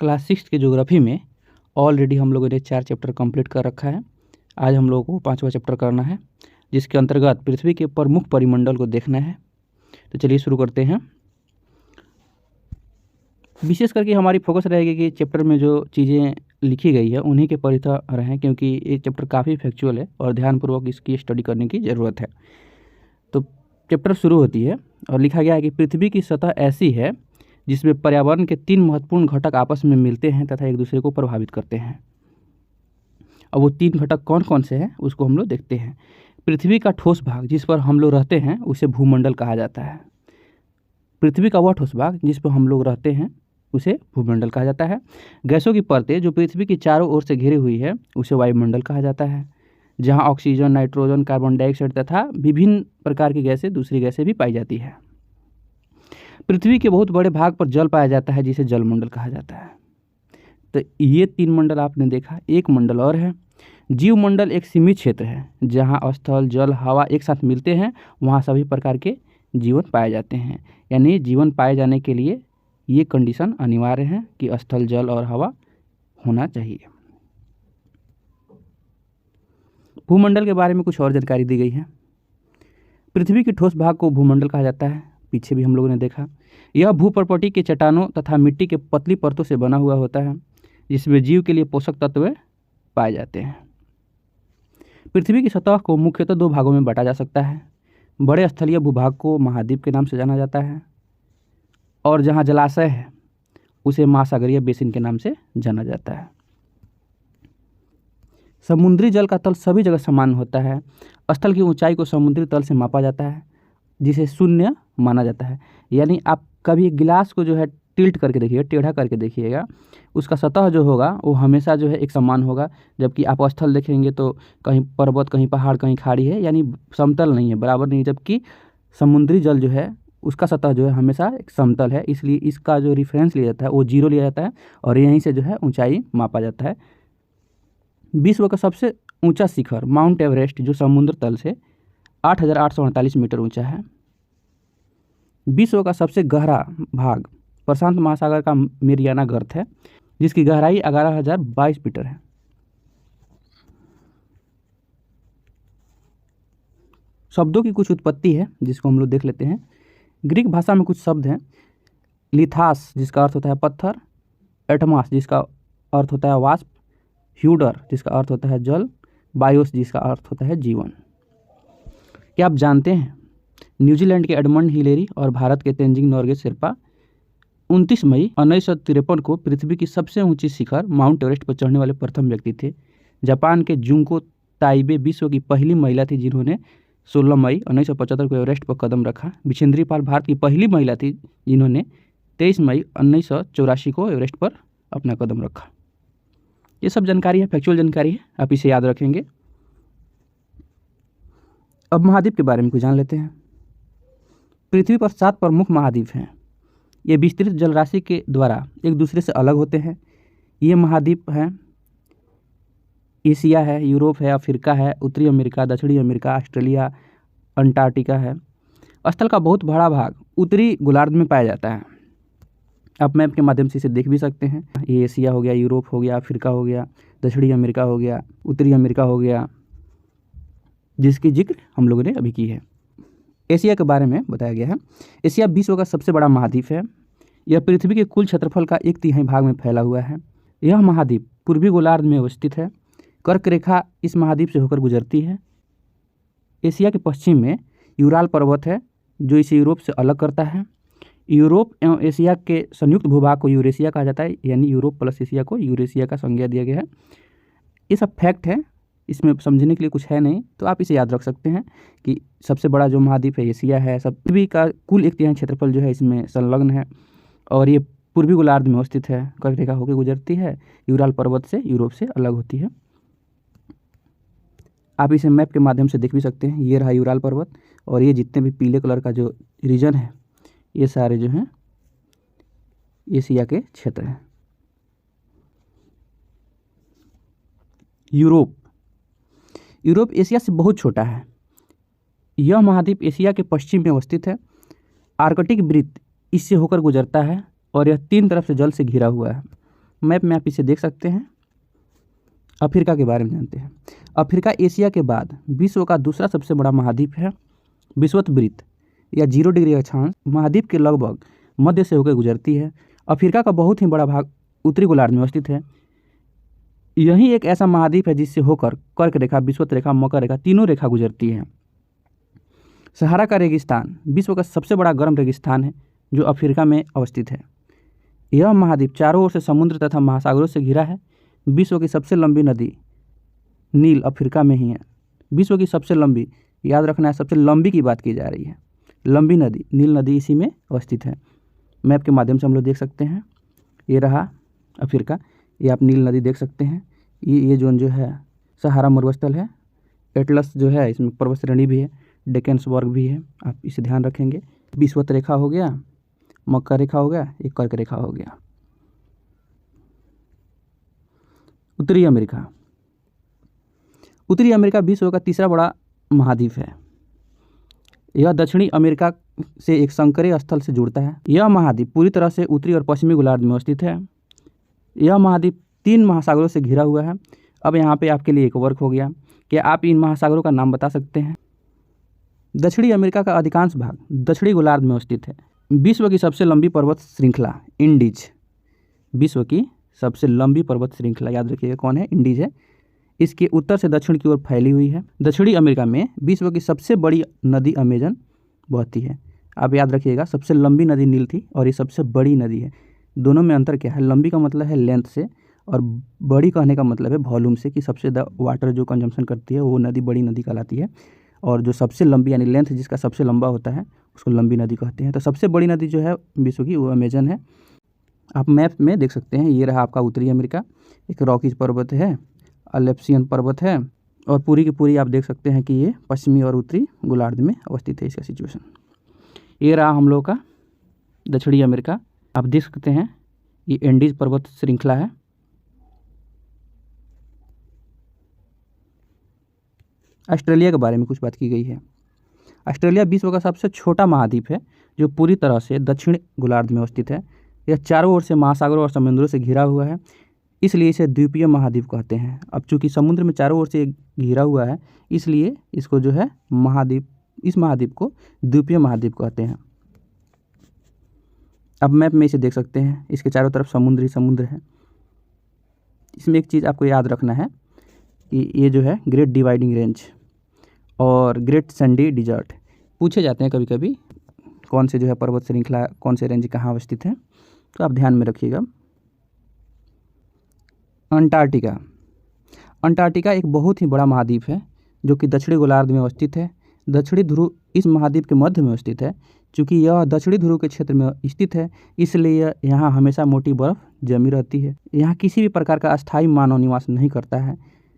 Class 6 के geography में already हम लोगों ने 4 चैप्टर कंप्लीट कर रखा है। आज हम लोगों को 5वां चैप्टर करना है, जिसके अंतर्गत पृथ्वी के प्रमुख परिमंडल को देखना है। तो चलिए शुरू करते हैं। विशेष करके हमारी फोकस रहेगी कि चैप्टर में जो चीज़ें लिखी गई है उन्हीं के परितः रहें, क्योंकि ये चैप्टर काफ़ी फैक्चुअल है और ध्यानपूर्वक इसकी स्टडी करने की ज़रूरत है। तो चैप्टर शुरू होती है और लिखा गया है कि पृथ्वी की सतह ऐसी है जिसमें पर्यावरण के 3 महत्वपूर्ण घटक आपस में मिलते हैं तथा एक दूसरे को प्रभावित करते हैं। अब वो 3 घटक कौन कौन से हैं उसको हम लोग देखते हैं। पृथ्वी का ठोस भाग जिस पर हम लोग रहते हैं उसे भूमंडल कहा जाता है। पृथ्वी का वह ठोस भाग जिस पर हम लोग रहते हैं उसे भूमंडल कहा जाता है। गैसों की परतें जो पृथ्वी की चारों ओर से घिरी हुई है उसे वायुमंडल कहा जाता है, जहाँ ऑक्सीजन, नाइट्रोजन, कार्बन डाइऑक्साइड तथा विभिन्न प्रकार की गैसें, दूसरी गैसें भी पाई जाती है। पृथ्वी के बहुत बड़े भाग पर जल पाया जाता है जिसे जलमंडल कहा जाता है। तो ये 3 मंडल आपने देखा। एक मंडल और है, जीवमंडल। एक सीमित क्षेत्र है जहाँ स्थल, जल, हवा एक साथ मिलते हैं, वहाँ सभी प्रकार के जीवन पाए जाते हैं। यानी जीवन पाए जाने के लिए ये कंडीशन अनिवार्य है कि स्थल, जल और हवा होना चाहिए। भूमंडल के बारे में कुछ और जानकारी दी गई है। पृथ्वी के ठोस भाग को भूमंडल कहा जाता है, पीछे भी हम लोगों ने देखा। यह भूपर्पटी के चट्टानों तथा मिट्टी के पतली परतों से बना हुआ होता है, जिसमें जीव के लिए पोषक तत्व पाए जाते हैं। पृथ्वी की सतह को मुख्यतः 2 भागों में बांटा जा सकता है। बड़े स्थलीय भूभाग को महाद्वीप के नाम से जाना जाता है, और जहाँ जलाशय है उसे महासागरीय बेसिन के नाम से जाना जाता है। समुद्री जल का तल सभी जगह समान होता है। स्थल की ऊंचाई को समुद्री तल से मापा जाता है, जिसे शून्य माना जाता है। यानी आप कभी गिलास को जो है टिल्ट करके देखिएगा, टेढ़ा करके देखिएगा, उसका सतह जो होगा वो हमेशा जो है एक समान होगा। जबकि आप स्थल देखेंगे तो कहीं पर्वत, कहीं पहाड़, कहीं खाड़ी है, यानी समतल नहीं है, बराबर नहीं है। जबकि समुद्री जल जो है उसका सतह जो है हमेशा एक समतल है, इसलिए इसका जो रेफरेंस लिया जाता है वो 0 लिया जाता है और यहीं से जो है ऊंचाई मापा जाता है। विश्व का सबसे ऊंचा शिखर माउंट एवरेस्ट, जो समुद्र तल से 8,848 मीटर ऊंचा है। विश्व का सबसे गहरा भाग प्रशांत महासागर का मेरियाना गर्त है, जिसकी गहराई 11,022 मीटर है। शब्दों की कुछ उत्पत्ति है जिसको हम लोग देख लेते हैं। ग्रीक भाषा में कुछ शब्द हैं। लिथास जिसका अर्थ होता है पत्थर, एटमास जिसका अर्थ होता है वाष्प, ह्यूडर जिसका अर्थ होता है जल, बायोस जिसका अर्थ होता है जीवन। क्या आप जानते हैं न्यूजीलैंड के एडमंड हिलेरी और भारत के तेंजिंग नोरगे शेरपा 29 मई 1953 को पृथ्वी की सबसे ऊंची शिखर माउंट एवरेस्ट पर चढ़ने वाले प्रथम व्यक्ति थे। जापान के जुंको ताइबे विश्व की पहली महिला थी जिन्होंने 16 मई 1975 को एवरेस्ट पर कदम रखा। बिछेंद्री पाल भारत की पहली महिला थी जिन्होंने 23 मई 1984 को एवरेस्ट पर अपना कदम रखा। ये सब जानकारी है, फैक्चुअल जानकारी है, आप इसे याद रखेंगे। अब महाद्वीप के बारे में कुछ जान लेते हैं। पृथ्वी पर 7 प्रमुख महाद्वीप हैं। ये विस्तृत जलराशि के द्वारा एक दूसरे से अलग होते हैं। ये महाद्वीप हैं एशिया है, यूरोप है, अफ्रीका है, उत्तरी अमेरिका, दक्षिणी अमेरिका, ऑस्ट्रेलिया, अंटार्कटिका है। स्थल का बहुत बड़ा भाग उत्तरी गोलार्ध में पाया जाता है। आप मैप के माध्यम से इसे देख भी सकते हैं। ये एशिया हो गया, यूरोप हो गया, अफ्रीका हो गया, दक्षिणी अमेरिका हो गया, उत्तरी अमेरिका हो गया, जिसकी जिक्र हम लोगों ने अभी की है। एशिया के बारे में बताया गया है। एशिया विश्व का सबसे बड़ा महाद्वीप है। यह पृथ्वी के कुल क्षेत्रफल का 1/3 भाग में फैला हुआ है। यह महाद्वीप पूर्वी गोलार्ध में अवस्थित है। कर्क रेखा इस महाद्वीप से होकर गुजरती है। एशिया के पश्चिम में यूराल पर्वत है जो इसे यूरोप से अलग करता है। यूरोप एवं एशिया के संयुक्त भूभाग को यूरेशिया कहा जाता है, यानी यूरोप प्लस एशिया को यूरेशिया का संज्ञा दिया गया है। ये सब फैक्ट है, इसमें समझने के लिए कुछ है नहीं, तो आप इसे याद रख सकते हैं कि सबसे बड़ा जो महाद्वीप है एशिया है। सब पृथ्वी का कुल 1/3 क्षेत्रफल जो है इसमें संलग्न है और ये पूर्वी गोलार्ध में अवस्थित है। कर्क रेखा होकर गुजरती है, यूराल पर्वत से यूरोप से अलग होती है। आप इसे मैप के माध्यम से देख भी सकते हैं। ये रहा यूराल पर्वत और ये जितने भी पीले कलर का जो रीजन है ये सारे जो हैं एशिया के क्षेत्र हैं। यूरोप एशिया से बहुत छोटा है। यह महाद्वीप एशिया के पश्चिम में अवस्थित है। आर्कटिक वृत्त इससे होकर गुजरता है और यह 3 तरफ से जल से घिरा हुआ है। मैप में आप इसे देख सकते हैं। अफ्रीका के बारे में जानते हैं। अफ्रीका एशिया के बाद विश्व का दूसरा सबसे बड़ा महाद्वीप है। विषुववृत्त या 0 डिग्री अक्षांश महाद्वीप के लगभग मध्य से होकर गुजरती है। अफ्रीका का बहुत ही बड़ा भाग उत्तरी गोलार्ध में अवस्थित है। यही एक ऐसा महाद्वीप है जिससे होकर कर्क रेखा, विषुवत रेखा, मकर रेखा तीनों रेखा गुजरती है। सहारा का रेगिस्तान विश्व का सबसे बड़ा गर्म रेगिस्तान है जो अफ्रीका में अवस्थित है। यह महाद्वीप चारों ओर से समुद्र तथा महासागरों से घिरा है। विश्व की सबसे लंबी नदी नील अफ्रीका में ही है। विश्व की सबसे लंबी, याद रखना है, सबसे लंबी की बात की जा रही है। लंबी नदी नील नदी इसी में अवस्थित है। मैप के माध्यम से हम लोग देख सकते हैं। ये रहा अफ्रीका, ये आप नील नदी देख सकते हैं। ये जोन जो है सहारा मरुस्थल है। एटलस जो है इसमें पर्वत श्रेणी भी है, डेकेन्सबर्ग भी है, आप इसे ध्यान रखेंगे। विषुवत रेखा हो गया, मकर रेखा हो गया, एक कर्क रेखा हो गया। उत्तरी अमेरिका। उत्तरी अमेरिका विश्व का तीसरा बड़ा महाद्वीप है। यह दक्षिणी अमेरिका से एक संकरीय स्थल से जुड़ता है। यह महाद्वीप पूरी तरह से उत्तरी और पश्चिमी गोलार्ध में अवस्थित है। यह महाद्वीप 3 महासागरों से घिरा हुआ है। अब यहाँ पे आपके लिए एक वर्क हो गया कि आप इन महासागरों का नाम बता सकते हैं। दक्षिणी अमेरिका का अधिकांश भाग दक्षिणी गोलार्ध में अवस्थित है। विश्व की सबसे लंबी पर्वत श्रृंखला इंडीज, विश्व की सबसे लंबी पर्वत श्रृंखला याद रखिएगा कौन है, इंडीज है। इसके उत्तर से दक्षिण की ओर फैली हुई है। दक्षिणी अमेरिका में विश्व की सबसे बड़ी नदी अमेजन बहती है। आप याद रखिएगा, सबसे लंबी नदी नील थी और ये सबसे बड़ी नदी है। दोनों में अंतर क्या है? लंबी का मतलब है लेंथ से और बड़ी कहने का मतलब है वॉल्यूम से, कि सबसे वाटर जो कंजम्पशन करती है वो नदी बड़ी नदी कहलाती है। और जो सबसे लंबी यानी लेंथ जिसका सबसे लंबा होता है उसको लंबी नदी कहते हैं। तो सबसे बड़ी नदी जो है विश्व की वो अमेजन है। आप मैप में देख सकते हैं। ये रहा आपका उत्तरी अमेरिका, एक रॉकीज पर्वत है, अलेप्सियन पर्वत है, और पूरी की पूरी आप देख सकते हैं कि ये पश्चिमी और उत्तरी गोलार्ध में अवस्थित है इसका सिचुएशन। ये रहा हम लोग का दक्षिणी अमेरिका, आप देख सकते हैं ये एंडीज पर्वत श्रृंखला है। ऑस्ट्रेलिया के बारे में कुछ बात की गई है। ऑस्ट्रेलिया विश्व का सबसे छोटा महाद्वीप है जो पूरी तरह से दक्षिण गोलार्ध में अवस्थित है। यह चारों ओर से महासागरों और समुद्रों से घिरा हुआ है, इसलिए इसे द्वीपीय महाद्वीप कहते हैं। अब चूंकि समुद्र में चारों ओर से घिरा हुआ है इसलिए इसको जो है महाद्वीप, इस महाद्वीप को द्वीपीय महाद्वीप कहते हैं। अब मैप में इसे देख सकते हैं, इसके चारों तरफ समुद्र ही समुद्र है। इसमें एक चीज़ आपको याद रखना है कि ये जो है ग्रेट डिवाइडिंग रेंज और ग्रेट सैंडी डिजर्ट पूछे जाते हैं कभी कभी, कौन से जो है पर्वत श्रृंखला, कौन से रेंज कहाँ अवस्थित है, तो आप ध्यान में रखिएगा। अंटार्कटिका। अंटार्कटिका एक बहुत ही बड़ा महाद्वीप है जो कि दक्षिणी गोलार्ध में अवस्थित है। दक्षिणी ध्रुव इस महाद्वीप के मध्य में अवस्थित है। चूँकि यह दक्षिणी ध्रुव के क्षेत्र में स्थित है इसलिए यहाँ हमेशा मोटी बर्फ़ जमी रहती है। यहाँ किसी भी प्रकार का अस्थायी मानव निवास नहीं करता है।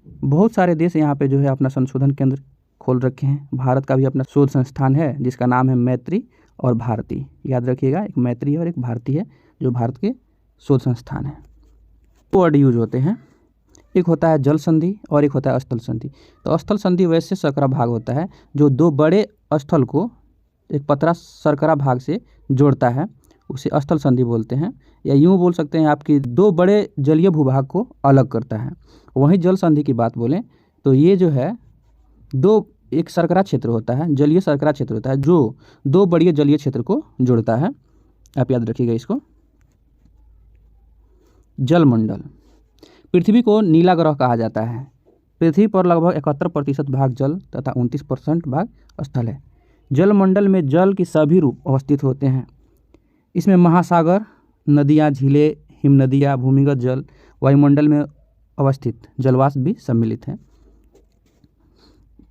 बहुत सारे देश यहाँ पे जो है अपना संशोधन केंद्र खोल रखे हैं। भारत का भी अपना शोध संस्थान है जिसका नाम है मैत्री और भारती। याद रखिएगा, एक मैत्री है और एक भारती है जो भारत के शोध संस्थान है। दो वर्ड यूज होते हैं, एक होता है जल संधि और एक होता है स्थल संधि। तो स्थल संधि वैसे सकरा भाग होता है जो दो बड़े स्थल को एक पतला सरकरा भाग से जोड़ता है, उसे स्थल संधि बोलते हैं। या यूँ बोल सकते हैं आपकी दो बड़े जलीय भूभाग को अलग करता है। वहीं जल संधि की बात बोलें तो ये जो है एक सरकरा क्षेत्र होता है, जलीय सरकरा क्षेत्र होता है जो दो बड़े जलीय क्षेत्र को जोड़ता है। आप याद रखिएगा इसको। जलमंडल। पृथ्वी को नीला ग्रह कहा जाता है। पृथ्वी पर लगभग 71% भाग जल तथा 29% भाग स्थल है। जलमंडल में जल के सभी रूप अवस्थित होते हैं। इसमें महासागर, नदियाँ, झीलें, हिमनदियाँ, भूमिगत जल, वायुमंडल में अवस्थित जलवाष्प भी सम्मिलित हैं।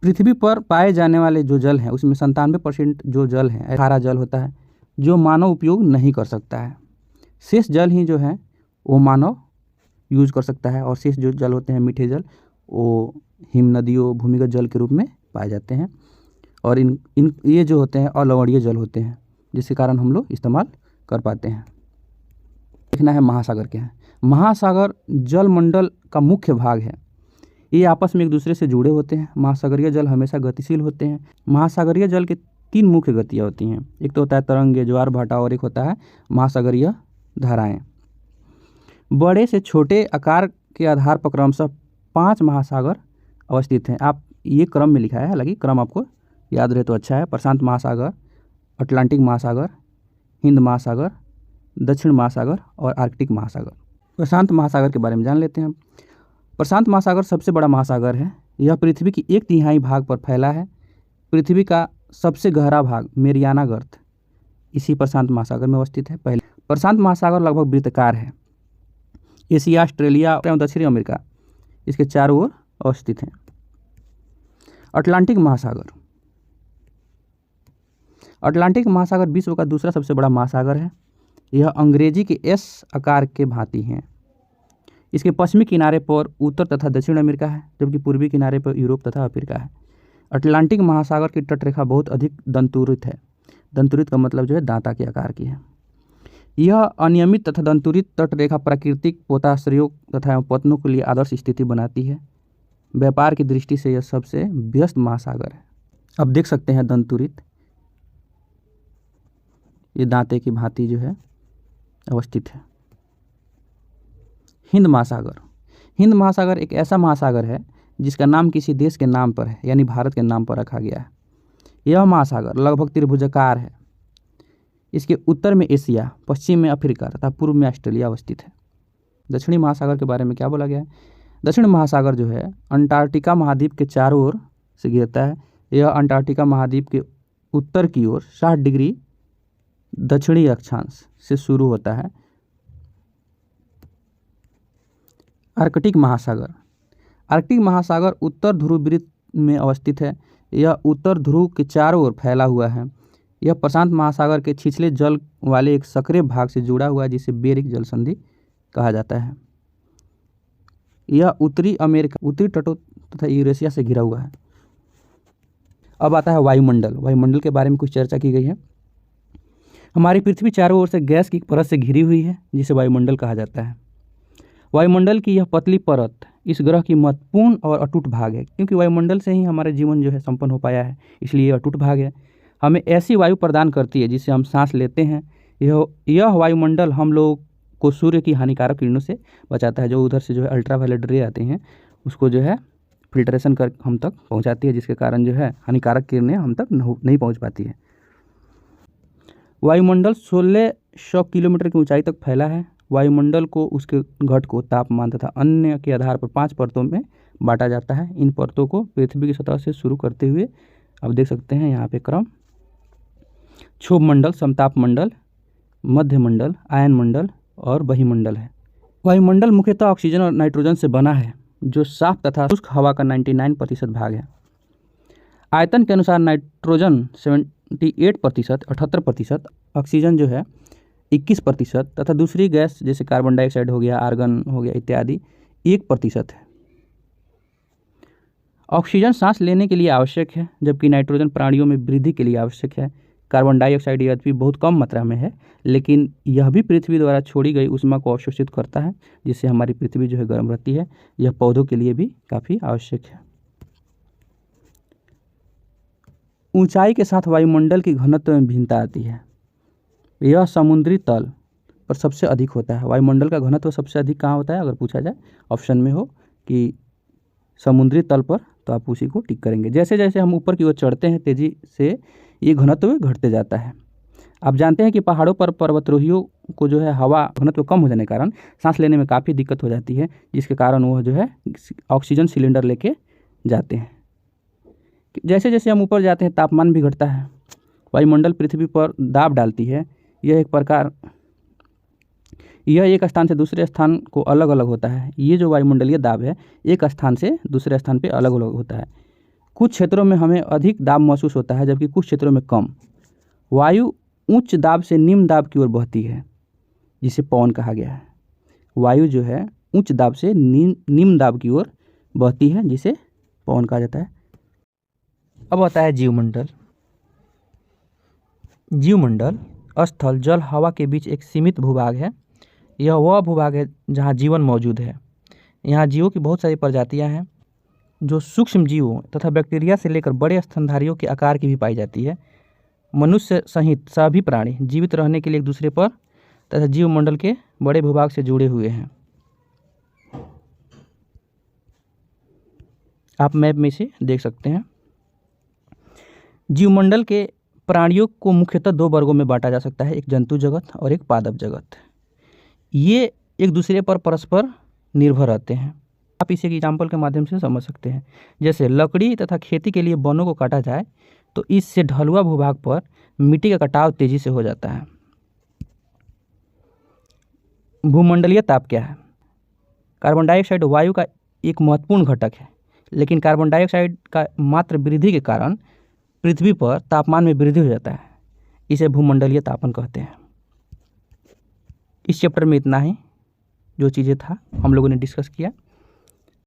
पृथ्वी पर पाए जाने वाले जो जल हैं उसमें 97% जो जल है खारा जल होता है जो मानव उपयोग नहीं कर सकता है। शेष जल ही जो है वो मानव यूज कर सकता है और शेष जो जल होते हैं मीठे जल वो हिम नदियों, भूमिगत जल के रूप में पाए जाते हैं। और इन ये जो होते हैं अलवणीय जल होते हैं जिसके कारण हम लोग इस्तेमाल कर पाते हैं। देखना है महासागर क्या है। महासागर जलमंडल का मुख्य भाग है। ये आपस में एक दूसरे से जुड़े होते हैं। महासागरीय जल हमेशा गतिशील होते हैं। महासागरीय जल के 3 मुख्य गतियाँ होती हैं। एक तो होता है तरंग, ज्वार भाटा और एक होता है महासागरीय धाराएं। बड़े से छोटे आकार के आधार पर क्रमशः 5 महासागर अवस्थित हैं। आप ये क्रम में लिखा है, हालांकि क्रम आपको याद रहे तो अच्छा है। प्रशांत महासागर, अटलांटिक महासागर, हिंद महासागर, दक्षिण महासागर और आर्कटिक महासागर। प्रशांत महासागर के बारे में जान लेते हैं। प्रशांत महासागर सबसे बड़ा महासागर है। यह पृथ्वी की 1/3 भाग पर फैला है। पृथ्वी का सबसे गहरा भाग मेरियाना गर्त इसी प्रशांत महासागर में अवस्थित है। पहले प्रशांत महासागर लगभग वृत्ताकार है। एशिया, ऑस्ट्रेलिया एवं दक्षिणी अमेरिका इसके चारों ओर अवस्थित हैं। अटलांटिक महासागर, अटलांटिक महासागर विश्व का दूसरा सबसे बड़ा महासागर है। यह अंग्रेजी के एस आकार के भांति है। इसके पश्चिमी किनारे पर उत्तर तथा दक्षिण अमेरिका है, जबकि पूर्वी किनारे पर यूरोप तथा अफ्रीका है। अटलांटिक महासागर की तटरेखा बहुत अधिक दंतुरित है। दंतुरित का मतलब जो है दांता के आकार की है। यह अनियमित तथा दंतुरित तटरेखा प्राकृतिक पोताश्रयों तथा पतनों के लिए आदर्श स्थिति बनाती है। व्यापार की दृष्टि से यह सबसे व्यस्त महासागर है। अब देख सकते हैं दंतुरित, ये दांते की भांति जो है अवस्थित है। हिंद महासागर, हिंद महासागर एक ऐसा महासागर है जिसका नाम किसी देश के नाम पर है, यानी भारत के नाम पर रखा गया है। यह महासागर लगभग त्रिभुजाकार है। इसके उत्तर में एशिया, पश्चिम में अफ्रीका तथा पूर्व में ऑस्ट्रेलिया अवस्थित है। दक्षिणी महासागर के बारे में क्या बोला गया है? दक्षिण महासागर जो है अंटार्कटिका महाद्वीप के चारों ओर से घिरता है। यह अंटार्कटिका महाद्वीप के उत्तर की ओर 60 डिग्री दक्षिणी अक्षांश से शुरू होता है। आर्कटिक महासागर, आर्कटिक महासागर उत्तर ध्रुव वृत्त में अवस्थित है। यह उत्तर ध्रुव के चारों ओर फैला हुआ है। यह प्रशांत महासागर के छिछले जल वाले एक सक्रिय भाग से जुड़ा हुआ है, जिसे बेरिक जल संधि कहा जाता है। यह उत्तरी अमेरिका, उत्तरी तटों तथा यूरेशिया से घिरा हुआ है। अब आता है वायुमंडल। वायुमंडल के बारे में कुछ चर्चा की गई है। हमारी पृथ्वी चारों ओर से गैस की परत से घिरी हुई है, जिसे वायुमंडल कहा जाता है। वायुमंडल की यह पतली परत इस ग्रह की महत्वपूर्ण और अटूट भाग है, क्योंकि वायुमंडल से ही हमारा जीवन जो है संपन्न हो पाया है, इसलिए यह अटूट भाग है। हमें ऐसी वायु प्रदान करती है जिससे हम सांस लेते हैं। यह वायुमंडल हम लोगों को सूर्य की हानिकारक किरणों से बचाता है। जो उधर से जो है अल्ट्रावायलेट रे आते हैं, उसको जो है फिल्ट्रेशन कर हम तक पहुंचाती है, जिसके कारण जो है हानिकारक किरणें हम तक नहीं पहुंच पाती है। वायुमंडल 1600 किलोमीटर की ऊंचाई तक फैला है। वायुमंडल को, उसके घट को तापमान तथा अन्य के आधार पर 5 परतों में बांटा जाता है। इन परतों को पृथ्वी की सतह से शुरू करते हुए अब देख सकते हैं यहाँ पे क्रम: क्षोभ मंडल, समताप मंडल, मध्य मंडल, आयन मंडल और बहिमंडल है। वायुमंडल मुख्यतः ऑक्सीजन और नाइट्रोजन से बना है, जो साफ तथा शुष्क हवा का 99% भाग है। आयतन के अनुसार नाइट्रोजन 78%, 78%, ऑक्सीजन जो है 21% तथा दूसरी गैस जैसे कार्बन डाइऑक्साइड हो गया, आर्गन हो गया इत्यादि 1% है। ऑक्सीजन सांस लेने के लिए आवश्यक है, जबकि नाइट्रोजन प्राणियों में वृद्धि के लिए आवश्यक है। कार्बन डाइऑक्साइड यद्यपि बहुत कम मात्रा में है, लेकिन यह भी पृथ्वी द्वारा छोड़ी गई ऊष्मा को अवशोषित करता है, जिससे हमारी पृथ्वी जो है गर्म रहती है। यह पौधों के लिए भी काफ़ी आवश्यक है। ऊंचाई के साथ वायुमंडल की घनत्व में भिन्नता आती है। यह समुद्री तल पर सबसे अधिक होता है। वायुमंडल का घनत्व सबसे अधिक कहाँ होता है? अगर पूछा जाए ऑप्शन में हो कि समुद्री तल पर, तो आप उसी को टिक करेंगे। जैसे जैसे हम ऊपर की ओर चढ़ते हैं, तेज़ी से ये घनत्व घटते जाता है। आप जानते हैं कि पहाड़ों पर पर्वतारोहियों को जो है हवा घनत्व कम हो जाने के कारण सांस लेने में काफ़ी दिक्कत हो जाती है, जिसके कारण वह जो है ऑक्सीजन सिलेंडर लेके जाते हैं। जैसे जैसे हम ऊपर जाते हैं, तापमान भी घटता है। वायुमंडल पृथ्वी पर दाब डालती है। यह एक स्थान से दूसरे स्थान को अलग अलग होता है। ये जो वायुमंडलीय दाब है, एक स्थान से दूसरे स्थान पे अलग अलग होता है। कुछ क्षेत्रों में हमें अधिक दाब महसूस होता है, जबकि कुछ क्षेत्रों में कम। वायु उच्च दाब से निम्न दाब की ओर बहती है, जिसे पवन कहा गया है। वायु जो है उच्च दाब से निम्न दाब की ओर बहती है, जिसे पवन कहा जाता है। अब आता है जीवमंडल। जीवमंडल स्थल, जल, हवा के बीच एक सीमित भूभाग है। यह वह भूभाग है जहाँ जीवन मौजूद है। यहाँ जीवों की बहुत सारी प्रजातियाँ हैं, जो सूक्ष्म जीवों तथा बैक्टीरिया से लेकर बड़े स्तनधारियों के आकार की भी पाई जाती है। मनुष्य सहित सभी प्राणी जीवित रहने के लिए एक दूसरे पर तथा जीवमंडल के बड़े भूभाग से जुड़े हुए हैं। आप मैप में से देख सकते हैं। जीवमंडल के प्राणियों को मुख्यतः दो वर्गों में बांटा जा सकता है, एक जंतु जगत और एक पादप जगत। ये एक दूसरे पर परस्पर निर्भर रहते हैं। आप इसे एग्जाम्पल के माध्यम से समझ सकते हैं। जैसे लकड़ी तथा खेती के लिए वनों को काटा जाए तो इससे ढलुआ भूभाग पर मिट्टी का कटाव तेजी से हो जाता है। भूमंडलीय ताप क्या है? कार्बन डाइऑक्साइड वायु का एक महत्वपूर्ण घटक है, लेकिन कार्बन डाइऑक्साइड का मात्र वृद्धि के कारण पृथ्वी पर तापमान में वृद्धि हो जाता है। इसे भूमंडलीय तापन कहते हैं। इस चैप्टर में इतना ही, जो चीज़ें था हम लोगों ने डिस्कस किया।